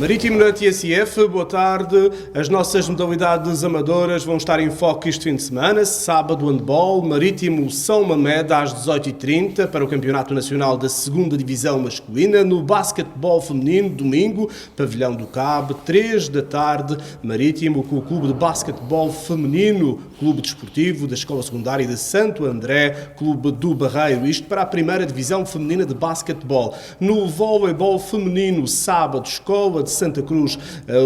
Marítimo na TSF, boa tarde. As nossas modalidades amadoras vão estar em foco este fim de semana. Sábado, handball, Marítimo São Mamed às 18h30 para o Campeonato Nacional da 2ª Divisão Masculina. No basquetebol feminino, domingo, Pavilhão do Cabo, 3 da tarde, Marítimo com o Clube de Basquetebol Feminino, Clube Desportivo da Escola Secundária de Santo André, Clube do Barreiro. Isto para a 1ª Divisão Feminina de Basquetebol. No voleibol feminino, sábado, Escola de Santa Cruz,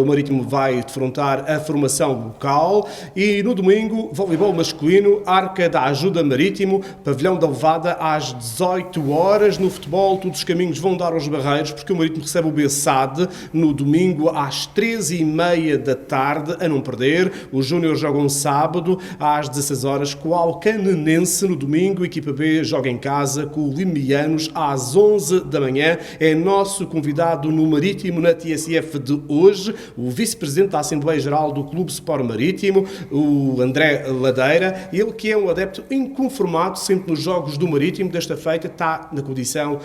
o Marítimo vai defrontar a formação local. E no domingo, voleibol masculino, Arca da Ajuda Marítimo, Pavilhão da Levada às 18 horas. No futebol, todos os caminhos vão dar aos barreiros, porque o Marítimo recebe o Bessade no domingo às 13h30 da tarde, a não perder. Os Júniores jogam sábado às 16 horas com o Alcanenense. No domingo, a equipa B joga em casa com o Limianos às 11 da manhã. É nosso convidado no Marítimo na TSF de hoje, o vice-presidente da Assembleia Geral do Clube Sport Marítimo, o André Ladeira, ele que é um adepto inconformado sempre nos jogos do Marítimo. Desta feita está na condição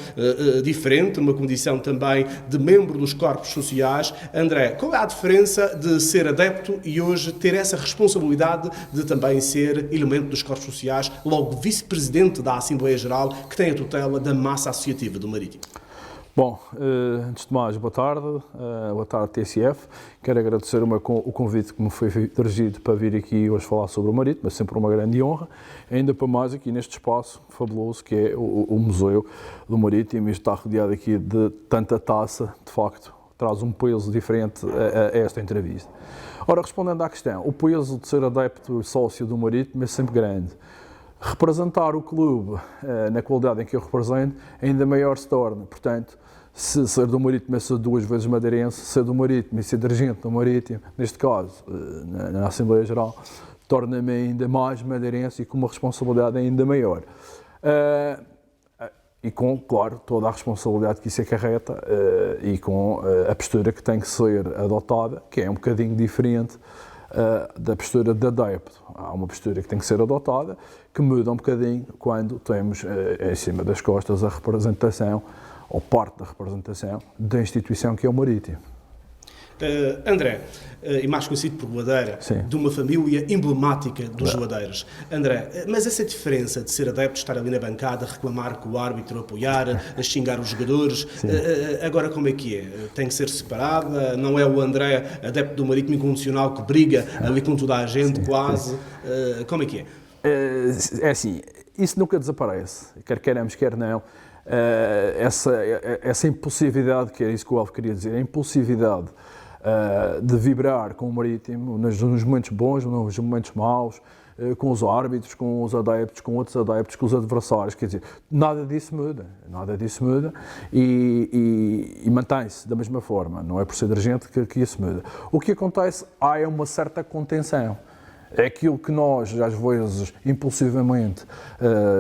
diferente, numa condição também de membro dos corpos sociais. André, qual é a diferença de ser adepto e hoje ter essa responsabilidade de também ser elemento dos corpos sociais, logo vice-presidente da Assembleia Geral, que tem a tutela da massa associativa do Marítimo? Bom, antes de mais, boa tarde TSF. Quero agradecer o convite que me foi dirigido para vir aqui hoje falar sobre o Marítimo, é sempre uma grande honra, ainda para mais aqui neste espaço fabuloso que é o Museu do Marítimo, e estar rodeado aqui de tanta taça, de facto, traz um peso diferente a esta entrevista. Ora, respondendo à questão, o peso de ser adepto e sócio do Marítimo é sempre grande. Representar o clube na qualidade em que eu represento ainda maior se torna. Portanto, se ser do Marítimo é ser 2 vezes madeirense, ser do Marítimo e ser dirigente do Marítimo, neste caso, na Assembleia Geral, torna-me ainda mais madeirense e com uma responsabilidade ainda maior. E com, claro, toda a responsabilidade que isso acarreta e com a postura que tem que ser adotada, que é um bocadinho diferente da postura de adepto. Há uma postura que tem que ser adotada, que muda um bocadinho quando temos em cima das costas a representação, ou parte da representação, da instituição que é o Marítimo. André, e mais conhecido por Ladeira, de uma família emblemática dos Ladeiros. André, mas essa diferença de ser adepto, estar ali na bancada, reclamar com o árbitro, apoiar, a xingar os jogadores, agora como é que é? Tem que ser separada? Não é o André, adepto do Marítimo incondicional, que briga ali com toda a gente, quase? Como é que é? É assim, isso nunca desaparece, quer queiramos, quer não. Essa impulsividade, que é isso que o Alvo queria dizer, a impulsividade de vibrar com o Marítimo nos momentos bons, nos momentos maus, com os árbitros, com os adeptos, com outros adeptos, com os adversários, quer dizer, nada disso muda e mantém-se da mesma forma, não é por ser dirigente que isso muda. O que acontece, há uma certa contenção. É aquilo que nós, às vezes, impulsivamente,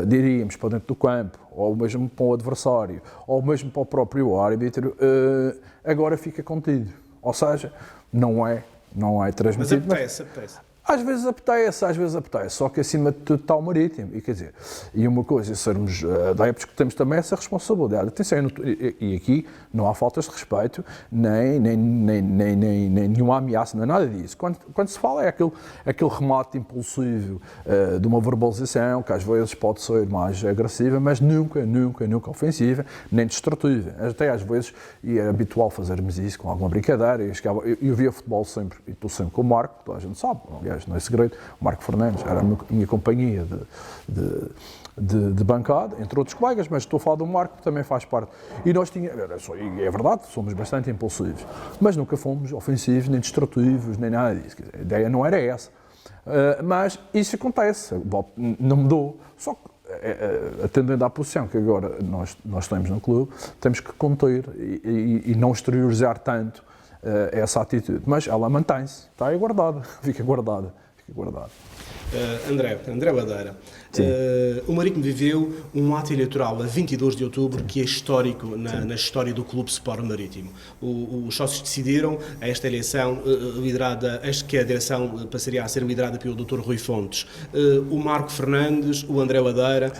diríamos para dentro do campo, ou mesmo para o adversário, ou mesmo para o próprio árbitro, agora fica contido. Ou seja, não é transmitido. Mas apetece. Às vezes apetece, só que acima de tudo está o Marítimo. E quer dizer, e uma coisa é sermos adeptos, que temos também essa responsabilidade. Atenção, e aqui não há faltas de respeito, nem nenhuma ameaça, não é nada disso. Quando se fala é aquele remate impulsivo de uma verbalização, que às vezes pode ser mais agressiva, mas nunca ofensiva, nem destrutiva. Até às vezes, e é habitual fazermos isso com alguma brincadeira. Eu via futebol sempre, e estou sempre com o Marco, toda a gente sabe, aliás, não é segredo, o Marco Fernandes era a minha companhia de bancada, entre outros colegas, mas estou a falar do Marco, que também faz parte. E nós tínhamos, é verdade, somos bastante impulsivos, mas nunca fomos ofensivos, nem destrutivos, nem nada disso. A ideia não era essa. Mas isso acontece, não mudou. Só que, atendendo à posição que agora nós temos no clube, temos que conter e não exteriorizar tanto essa atitude, mas ela mantém-se, está aí guardada, fica guardada guardado. André Badeira, o Marítimo viveu um ato eleitoral a 22 de outubro que é histórico na história do Clube Sport Marítimo. Os sócios decidiram esta eleição liderada, que a direção passaria a ser liderada pelo Dr. Rui Fontes. O Marco Fernandes, o André Badeira,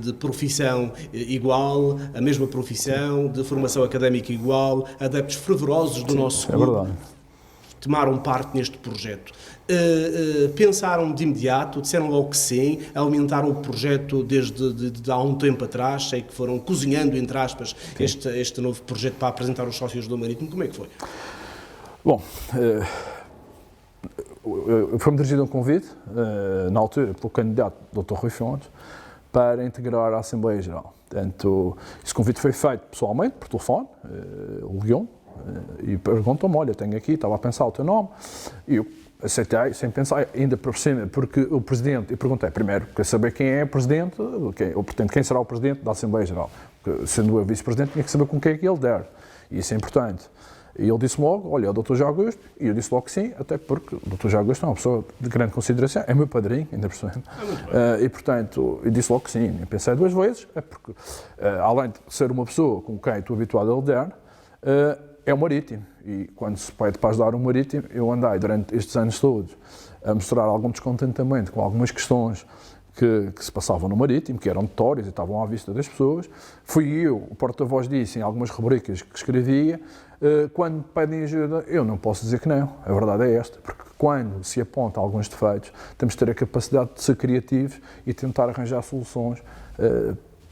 de profissão igual, a mesma profissão, de formação académica igual, adeptos fervorosos do nosso clube. É verdade. Tomaram parte neste projeto. Pensaram de imediato, disseram logo que sim, aumentaram o projeto desde há um tempo atrás, sei que foram cozinhando, entre aspas, este novo projeto para apresentar aos sócios do Marítimo. Como é que foi? Bom, foi-me dirigido um convite, na altura, pelo candidato Dr. Rui Fontes, para integrar a Assembleia Geral. Portanto, esse convite foi feito pessoalmente, por telefone, ligou-me, e perguntou-me, olha, tenho aqui, estava a pensar o teu nome, e eu aceitei, sem pensar, ainda por cima, porque o Presidente, eu perguntei primeiro, quer saber quem é o Presidente, quem será o Presidente da Assembleia Geral, porque, sendo eu Vice-Presidente, tinha que saber com quem é que ele der, e isso é importante. E ele disse logo, olha, é o Dr. José Augusto, e eu disse logo que sim, até porque o Dr. José Augusto é uma pessoa de grande consideração, é meu padrinho, ainda por cima. E, portanto, eu disse logo que sim, eu pensei duas vezes, é porque, além de ser uma pessoa com quem estou habituado a lidar, é o Marítimo, e quando se pede para ajudar o Marítimo, eu andei durante estes anos todos a mostrar algum descontentamento com algumas questões que se passavam no Marítimo, que eram notórias e estavam à vista das pessoas. Fui eu, o porta-voz disso, em algumas rubricas que escrevia. Quando me pedem ajuda, eu não posso dizer que não, a verdade é esta, porque quando se aponta alguns defeitos, temos de ter a capacidade de ser criativos e tentar arranjar soluções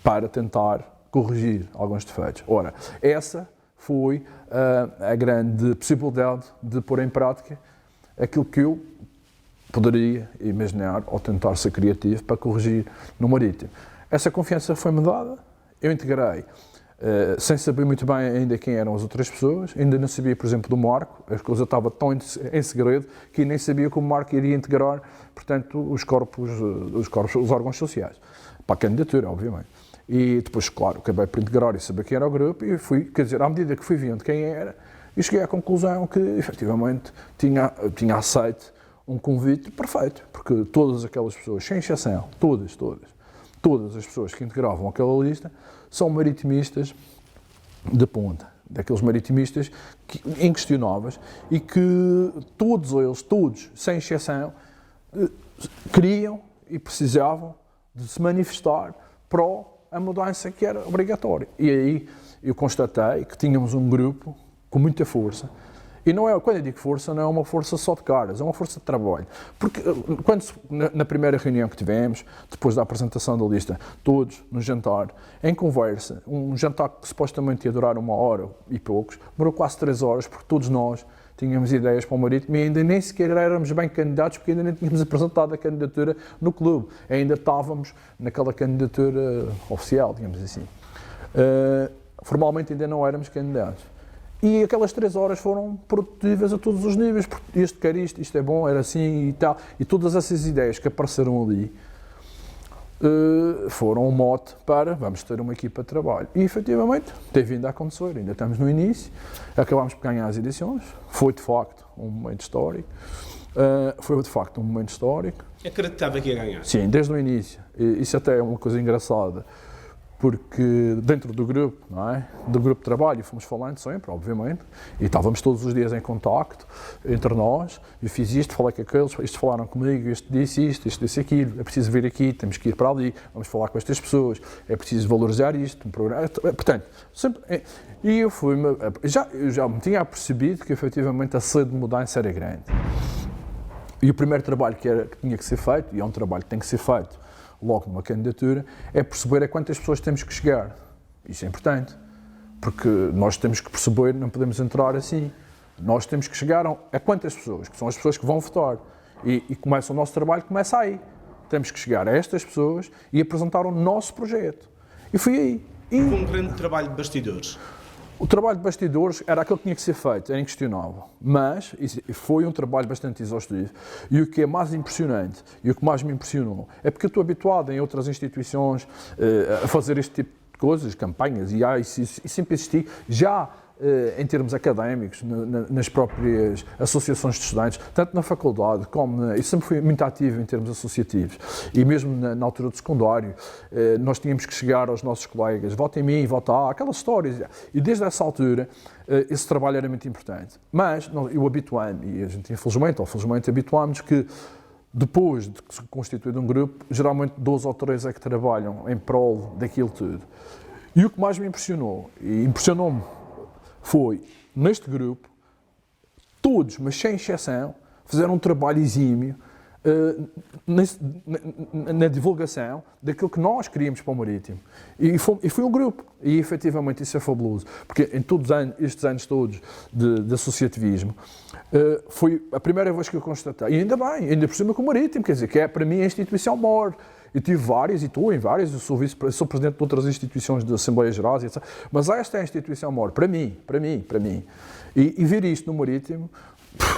para tentar corrigir alguns defeitos. Ora, essa foi a grande possibilidade de pôr em prática aquilo que eu poderia imaginar ou tentar ser criativo para corrigir no Marítimo. Essa confiança foi-me dada, eu integrei, sem saber muito bem ainda quem eram as outras pessoas, ainda não sabia, por exemplo, do Marco, a coisa estava tão em segredo que nem sabia como o Marco iria integrar, portanto, os órgãos sociais, para a candidatura, obviamente. E depois, claro, acabei por integrar e saber quem era o grupo e fui, quer dizer, à medida que fui vendo quem era, e cheguei à conclusão que, efetivamente, tinha aceito um convite perfeito, porque todas aquelas pessoas, sem exceção, todas as pessoas que integravam aquela lista são maritimistas de ponta, daqueles maritimistas inquestionáveis e que todos eles, sem exceção, queriam e precisavam de se manifestar a mudança que era obrigatória. E aí eu constatei que tínhamos um grupo com muita força. E não é, quando eu digo força, não é uma força só de caras, é uma força de trabalho. Porque na primeira reunião que tivemos, depois da apresentação da lista, todos no jantar, em conversa, um jantar que supostamente ia durar 1 hora e poucos, demorou quase 3 horas, porque todos nós tínhamos ideias para o Marítimo e ainda nem sequer éramos bem candidatos, porque ainda nem tínhamos apresentado a candidatura no clube. Ainda estávamos naquela candidatura oficial, digamos assim. Formalmente ainda não éramos candidatos. E aquelas 3 horas foram produtivas a todos os níveis, porque este quer isto é bom, era assim e tal. E todas essas ideias que apareceram ali foram um mote para vamos ter uma equipa de trabalho. E efetivamente tem vindo a acontecer, ainda estamos no início, acabámos por ganhar as eleições, foi de facto um momento histórico. Acreditava que ia ganhar? Sim, desde o início. Isso até é uma coisa engraçada. Porque dentro do grupo, não é? Do grupo de trabalho, fomos falando sempre, obviamente, e estávamos todos os dias em contacto entre nós, eu fiz isto, falei com aqueles, estes falaram comigo, este disse isto, este disse aquilo, é preciso vir aqui, temos que ir para ali, vamos falar com estas pessoas, é preciso valorizar isto, um programa, portanto, sempre, e eu já me tinha percebido que efetivamente a sede de mudança era grande. E o primeiro trabalho que tinha que ser feito, e é um trabalho que tem que ser feito, logo numa candidatura, é perceber a quantas pessoas temos que chegar. Isso é importante, porque nós temos que perceber, não podemos entrar assim. Nós temos que chegar a quantas pessoas, que são as pessoas que vão votar. E começa o nosso trabalho, começa aí. Temos que chegar a estas pessoas e apresentar o nosso projeto. E fui aí. Foi um grande trabalho de bastidores. O trabalho de bastidores era aquilo que tinha que ser feito, era inquestionável, mas foi um trabalho bastante exaustivo. E o que é mais impressionante, e o que mais me impressionou, é porque eu estou habituado em outras instituições a fazer este tipo de coisas, campanhas, e sempre assisti, já em termos académicos, nas próprias associações de estudantes, tanto na faculdade como e sempre fui muito ativo em termos associativos. E mesmo na altura do secundário, nós tínhamos que chegar aos nossos colegas, vota em mim, vota A, aquelas histórias. E desde essa altura, esse trabalho era muito importante. Mas eu habituei-me, e a gente infelizmente habituámos-nos que depois de se constituir um grupo, geralmente 2 ou 3 é que trabalham em prol daquilo tudo. E o que mais me impressionou, e impressionou-me, foi, neste grupo, todos, mas sem exceção, fizeram um trabalho exímio na divulgação daquilo que nós queríamos para o Marítimo. E foi um grupo. E, efetivamente, isso é fabuloso. Porque em todos estes anos todos de associativismo, foi a primeira vez que eu constatei. E ainda bem, ainda por cima com o Marítimo, quer dizer, que é, para mim, a instituição maior. Eu tive várias, e estou em várias, eu sou presidente de outras instituições de Assembleias Gerais, etc. Mas esta é a instituição maior, para mim. E ver isto no Marítimo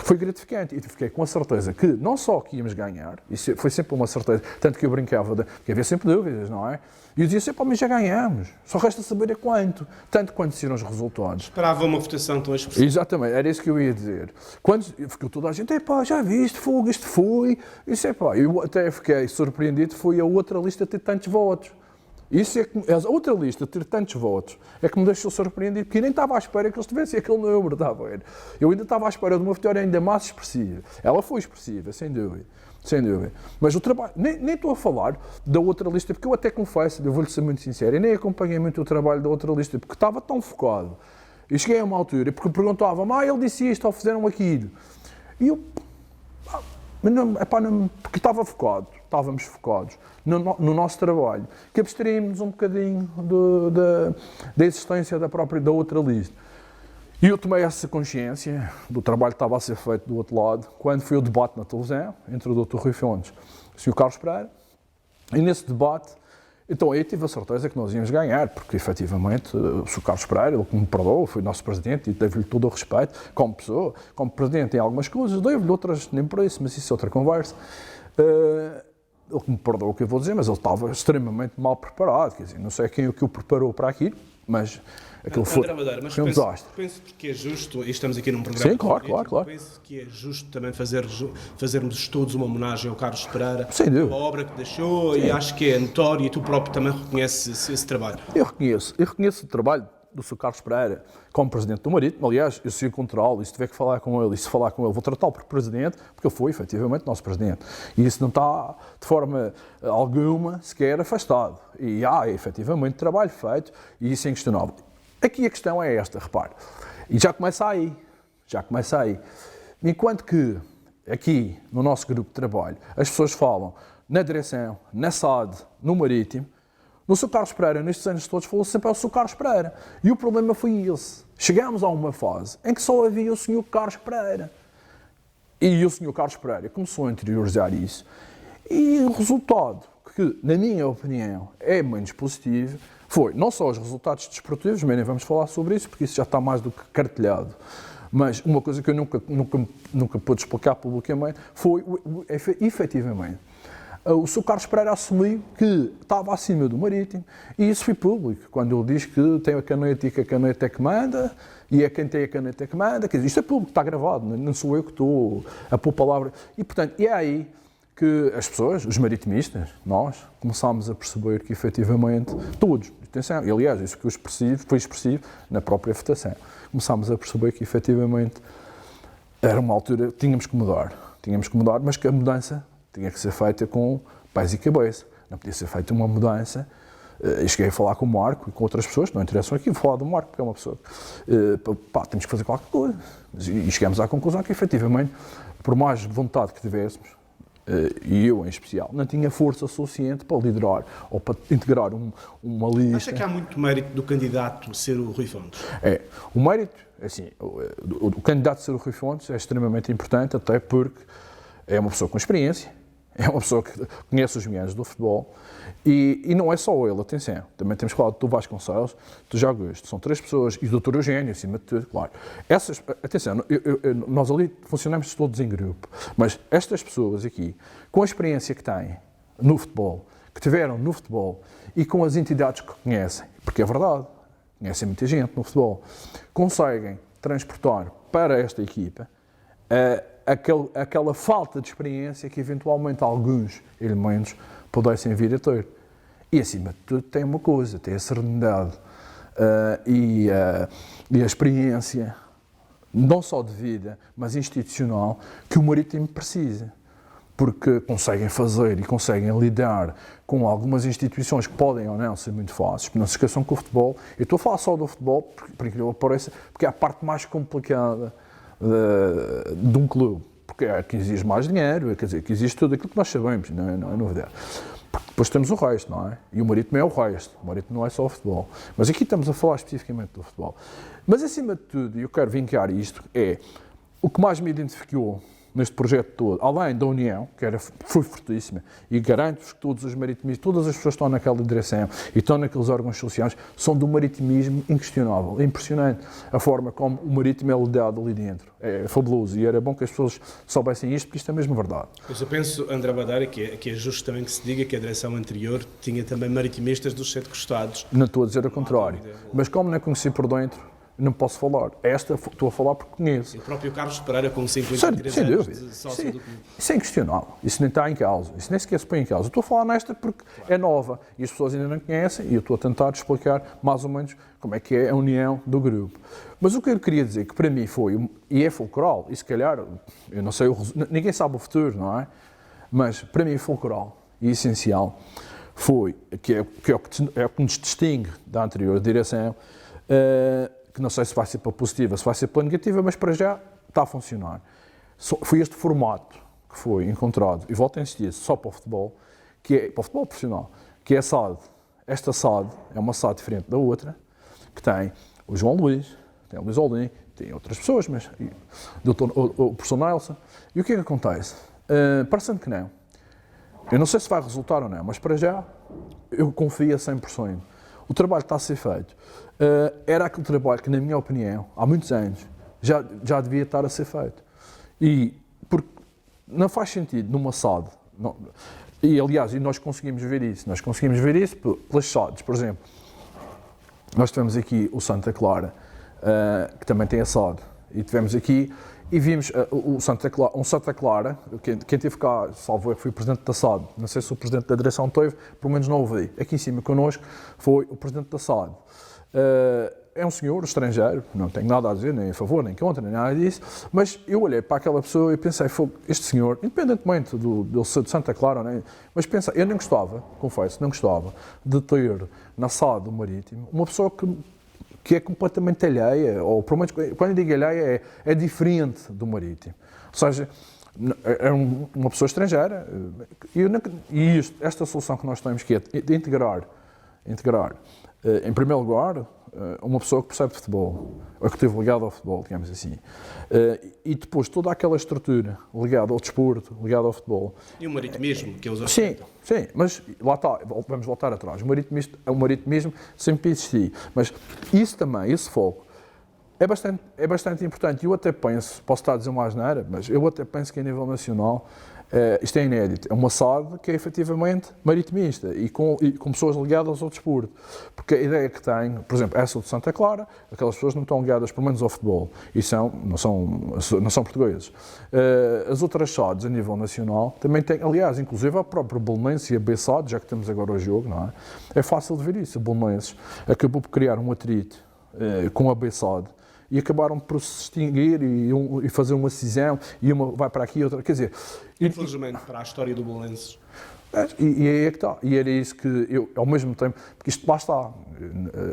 foi gratificante. E fiquei com a certeza que não só que íamos ganhar, isso foi sempre uma certeza, tanto que eu brincava, que havia sempre dúvidas, não é? E eu dizia sempre, mas já ganhamos, só resta saber a quanto, tanto quanto serão os resultados. Esperava uma votação tão expressiva. Exatamente, era isso que eu ia dizer. Quando ficou toda a gente, já viste, fogo, isto foi, isso eu até fiquei surpreendido, foi a outra lista ter tantos votos. Isso é que, a outra lista ter tantos votos é que me deixou surpreendido, porque eu nem estava à espera que eles tivessem aquele número, está a ver? Eu ainda estava à espera de uma vitória ainda mais expressiva. Ela foi expressiva, sem dúvida. Mas o trabalho, nem estou a falar da outra lista, porque eu até confesso, eu vou-lhe ser muito sincero, eu nem acompanhei muito o trabalho da outra lista, porque estava tão focado. E cheguei a uma altura, porque perguntavam, ele disse isto, ou fizeram aquilo. E eu, porque estávamos focados no nosso trabalho, que abstraímos um bocadinho da existência da outra lista. E eu tomei essa consciência do trabalho que estava a ser feito do outro lado, quando foi o debate na televisão, entre o Dr. Rui Fontes e o Carlos Pereira, e nesse debate, então aí tive a certeza que nós íamos ganhar, porque efetivamente o Sr. Carlos Pereira, ele que me perdoou, foi o nosso presidente e dei-lhe todo o respeito, como pessoa, como presidente em algumas coisas, dei-lhe outras nem por isso, mas isso é outra conversa. Ele que me perdoou o que eu vou dizer, mas ele estava extremamente mal preparado, quer dizer, não sei quem o que o preparou para aquilo, mas aquilo foi um desastre. Penso que é justo, e estamos aqui num programa... Sim, claro. Penso que é justo também fazermos todos uma homenagem ao Carlos Pereira, a obra que deixou, e acho que é notório, e tu próprio também reconheces esse trabalho. Eu reconheço o trabalho do Sr. Carlos Pereira como Presidente do Marítimo. Aliás, eu se o controlo, e se tiver que falar com ele, e se falar com ele, vou tratá-lo por Presidente, porque ele foi, efetivamente, nosso Presidente. E isso não está, de forma alguma, sequer afastado. E há, efetivamente, trabalho feito, e isso é inquestionável. Aqui a questão é esta, repare, e já começa aí. Enquanto que, aqui, no nosso grupo de trabalho, as pessoas falam na direção, na SAD, no Marítimo, no Sr. Carlos Pereira, nestes anos todos, falou sempre ao Sr. Carlos Pereira. E o problema foi esse. Chegámos a uma fase em que só havia o Sr. Carlos Pereira. E o Sr. Carlos Pereira começou a interiorizar isso. E o resultado, que, na minha opinião, é menos positivo, foi não só os resultados desportivos, mas nem vamos falar sobre isso, porque isso já está mais do que cartelhado. Mas uma coisa que eu nunca pude explicar publicamente foi, efetivamente, o Sr. Carlos Pereira assumiu que estava acima do Marítimo, e isso foi público, quando ele diz que tem a caneta e que a caneta é que manda, e é quem tem a caneta é que manda, quer dizer, isto é público, está gravado, não sou eu que estou a pôr palavras. E, portanto, é aí que as pessoas, os maritimistas, nós, começámos a perceber que, efetivamente, todos, atenção, e, aliás, isso foi expressivo na própria votação, começámos a perceber que, efetivamente, era uma altura que tínhamos que mudar, mas que a mudança tinha que ser feita com pés e cabeça. Não podia ser feita uma mudança. Eu cheguei a falar com o Marco e com outras pessoas, que não interessam aqui, vou falar do Marco, porque é uma pessoa temos que fazer qualquer coisa. E chegamos à conclusão que, efetivamente, por mais vontade que tivéssemos, e eu em especial, não tinha força suficiente para liderar ou para integrar uma lista. Acha que há muito mérito do candidato ser o Rui Fontes? O mérito, assim, o candidato ser o Rui Fontes é extremamente importante, até porque é uma pessoa com experiência, é uma pessoa que conhece os meandros do futebol, e não é só ele, atenção, também temos falado do Vasconcelos, do José Augusto, são 3 pessoas, e do Dr. Eugênio, acima de tudo, claro. Atenção, nós ali funcionamos todos em grupo, mas estas pessoas aqui, com a experiência que têm no futebol, que tiveram no futebol, e com as entidades que conhecem, porque é verdade, conhecem muita gente no futebol, conseguem transportar para esta equipa aquela falta de experiência que eventualmente alguns elementos pudessem vir a ter. E acima de tudo tem uma coisa, tem a serenidade e a experiência, não só de vida, mas institucional, que o Marítimo precisa. Porque conseguem fazer e conseguem lidar com algumas instituições que podem ou não ser muito fáceis, porque não se esqueçam que o futebol, eu estou a falar só do futebol, por incrível que pareça, porque é a parte mais complicada de um clube, porque é que exige mais dinheiro, quer dizer, que existe tudo aquilo que nós sabemos, não é novidade. Porque depois temos o resto, não é? E o Marítimo é o resto, o Marítimo não é só o futebol. Mas aqui estamos a falar especificamente do futebol. Mas acima de tudo, e eu quero vincar isto, é o que mais me identificou neste projeto todo, além da união, que foi fortíssima, e garanto-vos que todos os maritimistas, todas as pessoas que estão naquela direção e estão naqueles órgãos sociais, são do maritimismo inquestionável. É impressionante a forma como o Marítimo é liderado ali dentro. É fabuloso e era bom que as pessoas soubessem isto, porque isto é mesmo verdade. Mas eu penso, André Badeira, que é justo também que se diga que a direção anterior tinha também maritimistas dos 7 costados. Não estou a dizer o contrário, mas como não conheci por dentro, não posso falar. Esta estou a falar porque conheço. E o próprio Carlos Pereira, com 53 anos de sócio do clube. Isso é inquestionável. Isso nem está em causa. Isso nem sequer se põe em causa. Eu estou a falar nesta porque é nova e as pessoas ainda não conhecem e eu estou a tentar explicar mais ou menos como é que é a união do grupo. Mas o que eu queria dizer, que para mim foi, e é fulcral, e se calhar, eu não sei, ninguém sabe o futuro, não é? Mas para mim é fulcral e essencial foi, que é o que nos distingue da anterior direção, que não sei se vai ser para positiva, se vai ser para negativa, mas para já está a funcionar. Foi este formato que foi encontrado, e volto a insistir, só para o futebol, que é para o futebol profissional, que é a SAD. Esta SAD é uma SAD diferente da outra, que tem o João Luís, tem o Luís Oldin, tem outras pessoas, mas o professor Nelson. E o que é que acontece? Parecendo que não. Eu não sei se vai resultar ou não, mas para já eu confio a 100%. O trabalho está a ser feito. Era aquele trabalho que, na minha opinião, há muitos anos, já devia estar a ser feito. E porque não faz sentido numa SAD, não, e aliás, nós conseguimos ver isso pelas SADs, por exemplo. Nós tivemos aqui o Santa Clara, que também tem a SAD, e tivemos aqui, e vimos um Santa Clara, quem teve cá, salvo eu, foi o presidente da SAD, não sei se o presidente da direção teve, pelo menos não o vi. Aqui em cima connosco foi o presidente da SAD. É um senhor estrangeiro, não tenho nada a dizer, nem a favor, nem contra, nem nada disso, mas eu olhei para aquela pessoa e pensei, este senhor, independentemente dele ser de Santa Clara, mas pensei, eu não gostava, confesso, não gostava de ter na SAD do Marítimo uma pessoa que é completamente alheia, ou pelo menos, quando eu digo alheia, é diferente do Marítimo. Ou seja, é uma pessoa estrangeira, e esta solução que nós temos, que é de integrar, em primeiro lugar, uma pessoa que percebe futebol, ou que esteve ligada ao futebol, digamos assim, e depois toda aquela estrutura ligada ao desporto, ligada ao futebol. E o maritimismo, que é os Sim, mas lá está, vamos voltar atrás. O maritimismo sempre existiu, mas isso também, esse foco, é bastante importante. E eu até penso, posso estar a dizer uma asneira, mas eu até penso que a nível nacional, isto é inédito, é uma SAD que é efetivamente maritimista e com pessoas ligadas ao desporto. Porque a ideia que tenho, por exemplo, essa de Santa Clara, aquelas pessoas não estão ligadas pelo menos ao futebol e não são portugueses. As outras SADs a nível nacional também têm, aliás, inclusive a própria Belenenses e a B-SAD, já que temos agora o jogo, não é? É fácil de ver isso. A Belenenses acabou por criar um atrito com a B-SAD e acabaram por se extinguir e fazer uma cisão, e uma vai para aqui e outra, quer dizer... Infelizmente, para a história do Belenenses. E aí é que está, e era isso que eu, ao mesmo tempo, porque isto lá está,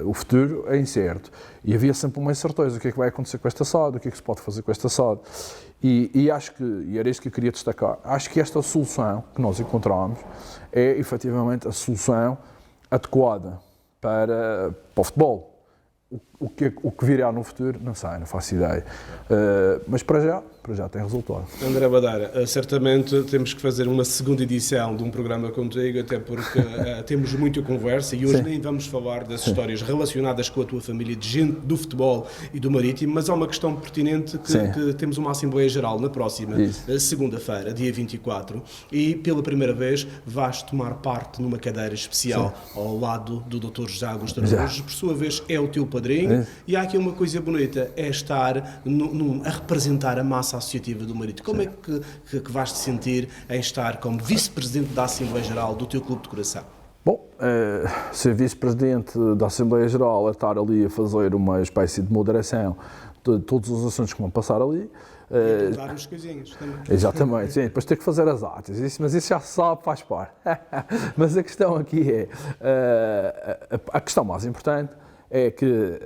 o futuro é incerto, e havia sempre uma incerteza, o que é que vai acontecer com esta SAD, o que é que se pode fazer com esta SAD, e acho que, e era isso que eu queria destacar, acho que esta solução que nós encontramos é, efetivamente, a solução adequada para o futebol. o que virá no futuro, não sei, não faço ideia. Mas para já tem resultado. André Badara, certamente temos que fazer uma segunda edição de um programa contigo, até porque temos muita conversa e hoje nem vamos falar das histórias relacionadas com a tua família, de gente do futebol e do Marítimo, mas há uma questão pertinente que temos uma Assembleia Geral na próxima segunda-feira, dia 24, e pela primeira vez vais tomar parte numa cadeira especial ao lado do Dr. José Augusto Araújo, por sua vez é o teu padrinho, e há aqui uma coisa bonita, é estar a representar a massa associativa do Marítimo. Como é que vais te sentir em estar como vice-presidente da Assembleia Geral do teu clube de coração? Bom, ser vice-presidente da Assembleia Geral é estar ali a fazer uma espécie de moderação de todos os assuntos que vão passar ali. E apontar uns coisinhos também. Exatamente, sim, depois ter que fazer as atas, mas isso já se sabe, faz parte. Mas a questão aqui é, a questão mais importante é que,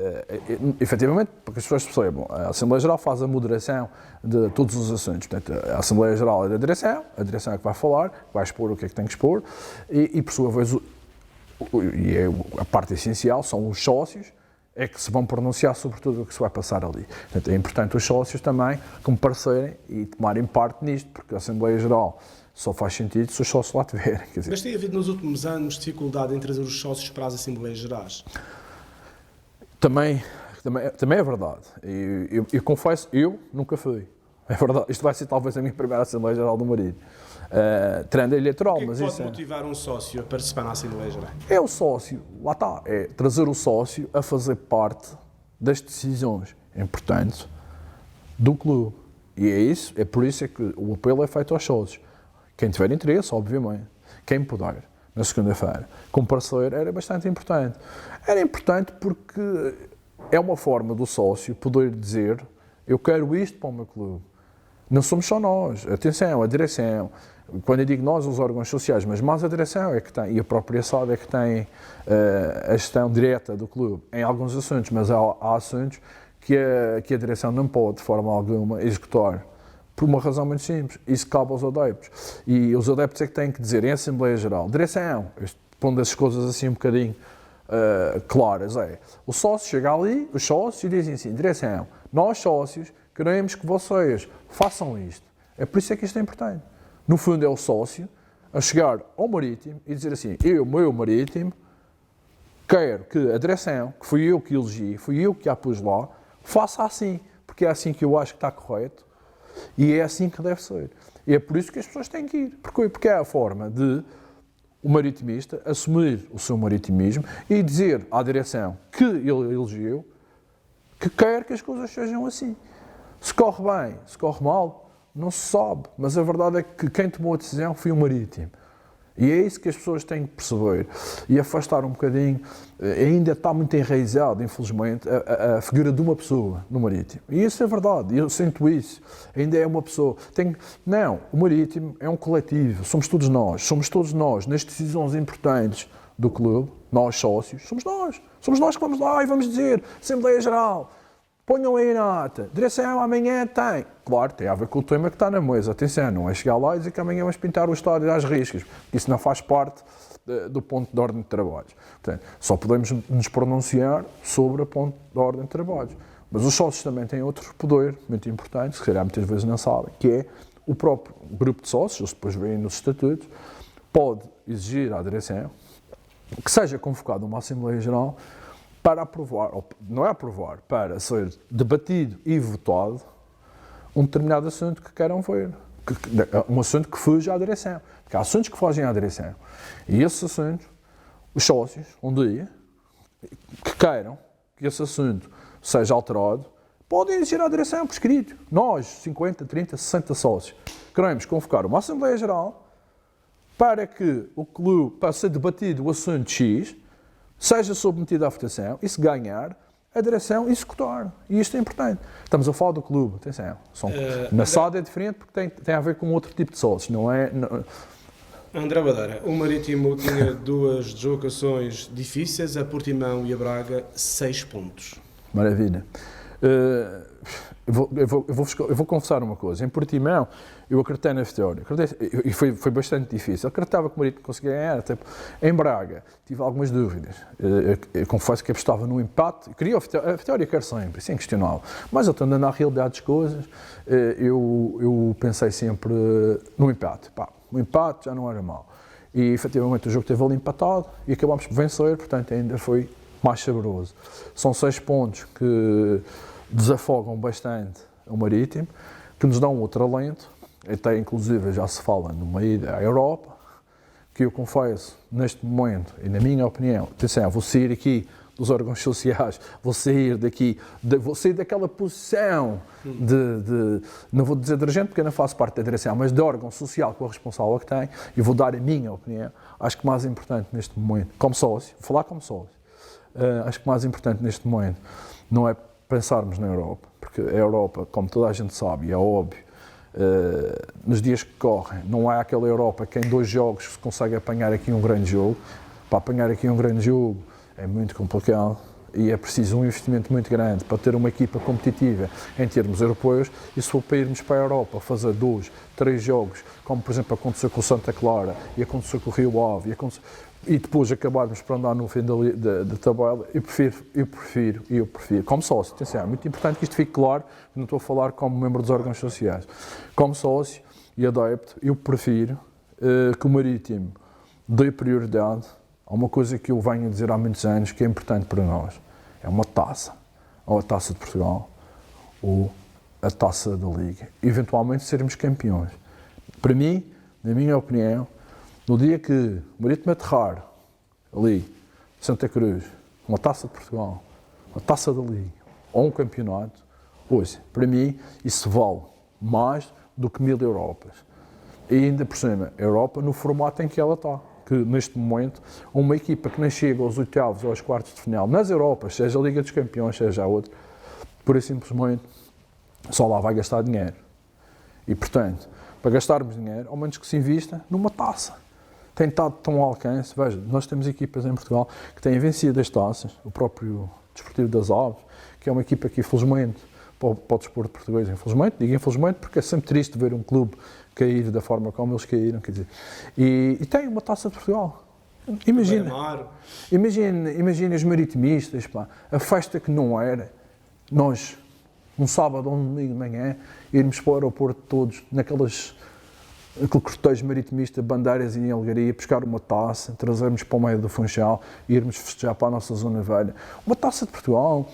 efetivamente, para que as pessoas percebam, a Assembleia Geral faz a moderação de todos os assuntos. Portanto, a Assembleia Geral é da direção, a direção é que vai falar, vai expor o que é que tem que expor, e por sua vez, a parte essencial são os sócios, é que se vão pronunciar sobre tudo o que se vai passar ali. Portanto, é importante os sócios também comparecerem e tomarem parte nisto, porque a Assembleia Geral só faz sentido se os sócios lá tiverem. Quer dizer. Mas tem havido nos últimos anos dificuldade em trazer os sócios para as Assembleias Gerais? Também é verdade. Eu confesso, eu nunca fui. É verdade. Isto vai ser talvez a minha primeira Assembleia Geral do Marido. Trend eleitoral, mas isso pode motivar um sócio a participar na Assembleia Geral? É o sócio, lá está, é trazer o sócio a fazer parte das decisões importantes do clube. E é por isso que o apelo é feito aos sócios. Quem tiver interesse, obviamente, quem puder, na segunda-feira, comparecer, era bastante importante. Era importante porque é uma forma do sócio poder dizer: eu quero isto para o meu clube. Não somos só nós, atenção, a direção. Quando eu digo nós, os órgãos sociais, mas mais a direção é que tem, e a própria SAD é que tem a gestão direta do clube em alguns assuntos, mas há assuntos que a direção não pode, de forma alguma, executar, por uma razão muito simples. Isso cabe aos adeptos. E os adeptos é que têm que dizer, em Assembleia Geral, direção, pondo as coisas assim um bocadinho claras, o sócio chega ali, os sócios, e dizem assim, direção, nós sócios queremos que vocês façam isto. É por isso é que isto é importante. No fundo é o sócio a chegar ao Marítimo e dizer assim, meu Marítimo, quero que a direção, que fui eu que elegi, fui eu que a pus lá, faça assim, porque é assim que eu acho que está correto e é assim que deve ser. E é por isso que as pessoas têm que ir, porque é a forma de o maritimista assumir o seu maritimismo e dizer à direção que ele elegeu que quer que as coisas sejam assim. Se corre bem, se corre mal, não se sabe, mas a verdade é que quem tomou a decisão foi o Marítimo. E é isso que as pessoas têm que perceber e afastar um bocadinho, ainda está muito enraizado, infelizmente, a figura de uma pessoa no Marítimo. E isso é verdade, eu sinto isso, ainda é uma pessoa. Não, o Marítimo é um coletivo, somos todos nós, nas decisões importantes do clube, nós sócios, somos nós que vamos lá e vamos dizer, Assembleia Geral, ponham aí na ata, direção amanhã tem. Claro, tem a ver com o tema que está na mesa. Atenção, não é chegar lá e dizer que amanhã vamos pintar o estádio às riscas, porque isso não faz parte do ponto de ordem de trabalhos. Portanto, só podemos nos pronunciar sobre o ponto de ordem de trabalhos. Mas os sócios também têm outro poder muito importante, que se calhar muitas vezes não sabem, que é o próprio grupo de sócios, eles depois veem nos estatutos, pode exigir à direção que seja convocada uma Assembleia Geral para aprovar, ou não é aprovar, para ser debatido e votado um determinado assunto que queiram ver. Um assunto que fuja à direção. Porque há assuntos que fogem à direção. E esses assuntos, os sócios, um dia, que queiram que esse assunto seja alterado, podem exigir à direção por escrito. Nós, 50, 30, 60 sócios, queremos convocar uma Assembleia Geral para que o clube, para ser debatido o assunto X, seja submetido à votação e, se ganhar, a direção executar. E isto é importante. Estamos a falar do clube, atenção. Na SAD é diferente porque tem a ver com outro tipo de sócios, não é... André Badara, o Marítimo tinha duas deslocações difíceis, a Portimão e a Braga, 6 pontos. Maravilha. Eu vou confessar uma coisa. Em Portimão, eu acreditei na vitória. E foi bastante difícil. Eu acreditava que o Marítimo conseguia ganhar. Tipo, em Braga, tive algumas dúvidas. Eu confesso que apostava no empate. Queria a vitória, quero sempre, isso é inquestionável. Mas, estando na realidade das coisas, eu pensei sempre no empate. Pá, o empate já não era mau. E, efetivamente, o jogo esteve ali empatado e acabámos por vencer, portanto, ainda foi mais saboroso. São 6 pontos que desafogam bastante o Marítimo, que nos dão outro alento, até inclusive já se fala numa ida à Europa, que eu confesso, neste momento, e na minha opinião, atenção, vou sair aqui dos órgãos sociais, vou sair daquela posição não vou dizer dirigente porque eu não faço parte da direção, mas de órgão social com a responsável que tem, e vou dar a minha opinião. Acho que mais importante neste momento, como sócio, vou falar como sócio, acho que mais importante neste momento não é pensarmos na Europa, porque a Europa, como toda a gente sabe, é óbvio, nos dias que correm, não há aquela Europa que em 2 jogos se consegue apanhar aqui um grande jogo. Para apanhar aqui um grande jogo é muito complicado e é preciso um investimento muito grande para ter uma equipa competitiva em termos europeus, e se for para irmos para a Europa fazer 2, 3 jogos, como por exemplo aconteceu com o Santa Clara e aconteceu com o Rio Ave e depois acabarmos por andar no fim da tabela, eu prefiro, como sócio, atenção, é muito importante que isto fique claro, não estou a falar como membro dos órgãos sociais, como sócio e adepto, eu prefiro que o Marítimo dê prioridade a uma coisa que eu venho a dizer há muitos anos que é importante para nós, é uma taça, ou a Taça de Portugal, ou a Taça da Liga, eventualmente sermos campeões. Para mim, na minha opinião, no dia que o Marítimo aterrar ali, Santa Cruz, uma Taça de Portugal, uma Taça da Liga, ou um campeonato, hoje, para mim, isso vale mais do que 1000 Europas. E ainda por cima, a Europa no formato em que ela está. Que neste momento, uma equipa que nem chega aos oitavos ou aos quartos de final, nas Europas, seja a Liga dos Campeões, seja a outra, por isso simplesmente só lá vai gastar dinheiro. E portanto, para gastarmos dinheiro, ao menos que se invista numa taça. Tem estado tão ao alcance, veja, nós temos equipas em Portugal que têm vencido as taças, o próprio Desportivo das Aves, que é uma equipa que infelizmente, para o desporto português, infelizmente, digo infelizmente porque é sempre triste ver um clube cair da forma como eles caíram, quer dizer, e tem uma Taça de Portugal. Imagina os maritimistas, pá, a festa que não era, nós, um sábado ou um domingo de manhã, irmos para o aeroporto todos, aquele cortejo maritimista, bandeiras em Algaria, buscar uma taça, trazermos para o meio do Funchal, irmos festejar para a nossa zona velha. Uma Taça de Portugal,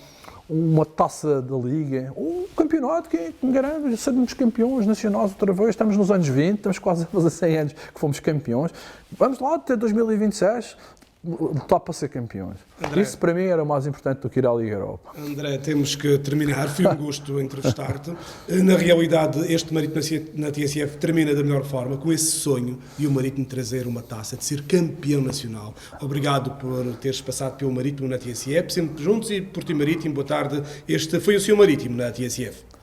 uma Taça da Liga, um campeonato que garante sermos campeões nacionais outra vez. Estamos nos anos 20, estamos quase a fazer 100 anos que fomos campeões. Vamos lá, até 2026, lutar para ser campeões. André, isso para mim era mais importante do que ir à Liga Europa. André, temos que terminar. Foi um gosto entrevistar-te. Na realidade, este Marítimo na TSF termina da melhor forma, com esse sonho de o Marítimo trazer uma taça, de ser campeão nacional. Obrigado por teres passado pelo Marítimo na TSF, sempre juntos, e por ti, Marítimo, boa tarde. Este foi o seu Marítimo na TSF.